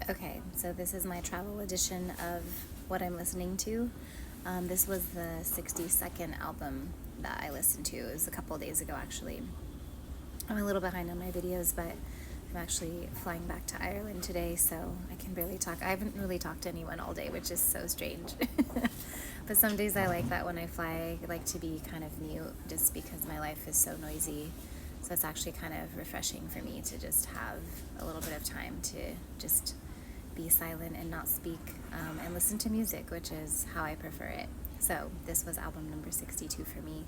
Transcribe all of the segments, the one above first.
Okay, so this is my travel edition of what I'm listening to. This was the 60-second album that I listened to. It was a couple days ago, actually. I'm a little behind on my videos, but I'm actually flying back to Ireland today, so I can barely talk. I haven't really talked to anyone all day, which is so strange. But some days I like that when I fly, I like to be kind of mute just because my life is so noisy. So it's actually kind of refreshing for me to just have a little bit of time to just be silent and not speak, and listen to music, which is how I prefer it. So this was album number 62 for me.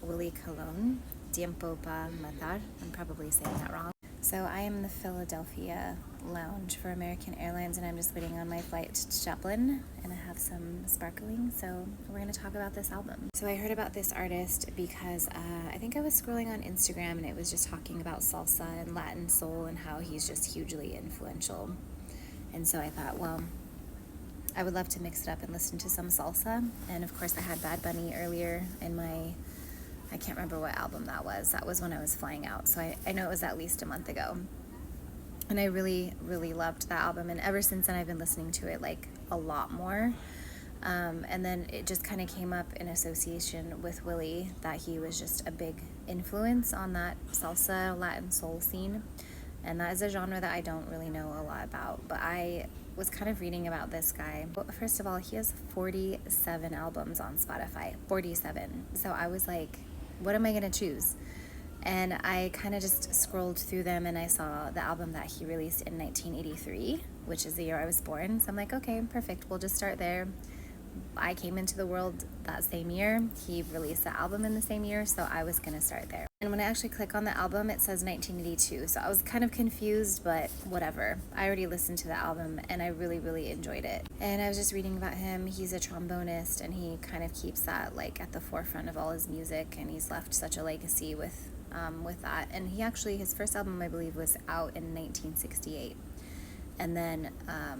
Willie Colón, Tiempo, Matar. I'm probably saying that wrong. So I am in the Philadelphia lounge for American Airlines, and I'm just waiting on my flight to Dublin, and I have some sparkling, so we're going to talk about this album. So I heard about this artist because I think I was scrolling on Instagram, and it was just talking about salsa and Latin soul and how he's just hugely influential. And so I thought, well, I would love to mix it up and listen to some salsa. And of course I had Bad Bunny earlier in I can't remember what album that was. That was when I was flying out. So I know it was at least a month ago. And I really, really loved that album. And ever since then I've been listening to it like a lot more. And then it just kind of came up in association with Willie, that he was just a big influence on that salsa Latin soul scene. And that is a genre that I don't really know a lot about, but I was kind of reading about this guy. Well, first of all, he has 47 albums on Spotify, 47. So I was like, what am I gonna choose? And I kind of just scrolled through them, and I saw the album that he released in 1983, which is the year I was born. So I'm like, okay, perfect, we'll just start there. I came into the world that same year. He released the album in the same year, so I was gonna start there. And when I actually click on the album, it says 1982, so I was kind of confused, but whatever. I already listened to the album, and I really, really enjoyed it. And I was just reading about him. He's a trombonist, and he kind of keeps that like at the forefront of all his music, and he's left such a legacy with that. And he actually, his first album, I believe, was out in 1968. And then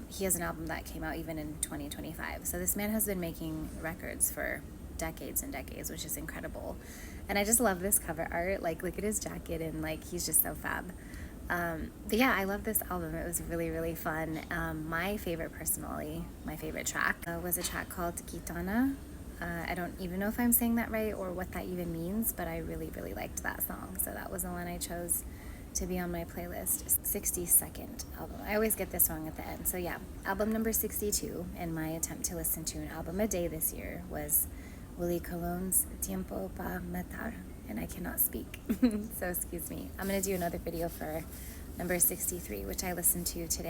he has an album that came out even in 2025. So this man has been making records for decades and decades, which is incredible. And I just love this cover art. Like, look at his jacket, and like he's just so fab. But yeah, I love this album. It was really, really fun. My favorite, personally, my favorite track was a track called Gitana. I don't even know if I'm saying that right or what that even means, but I really, really liked that song. So that was the one I chose to be on my playlist. 62nd album. I always get this wrong at the end. So yeah, album number 62, and my attempt to listen to an album a day this year was Willie Colón's Tiempo, Matar, and I cannot speak, so excuse me. I'm going to do another video for number 63, which I listened to today.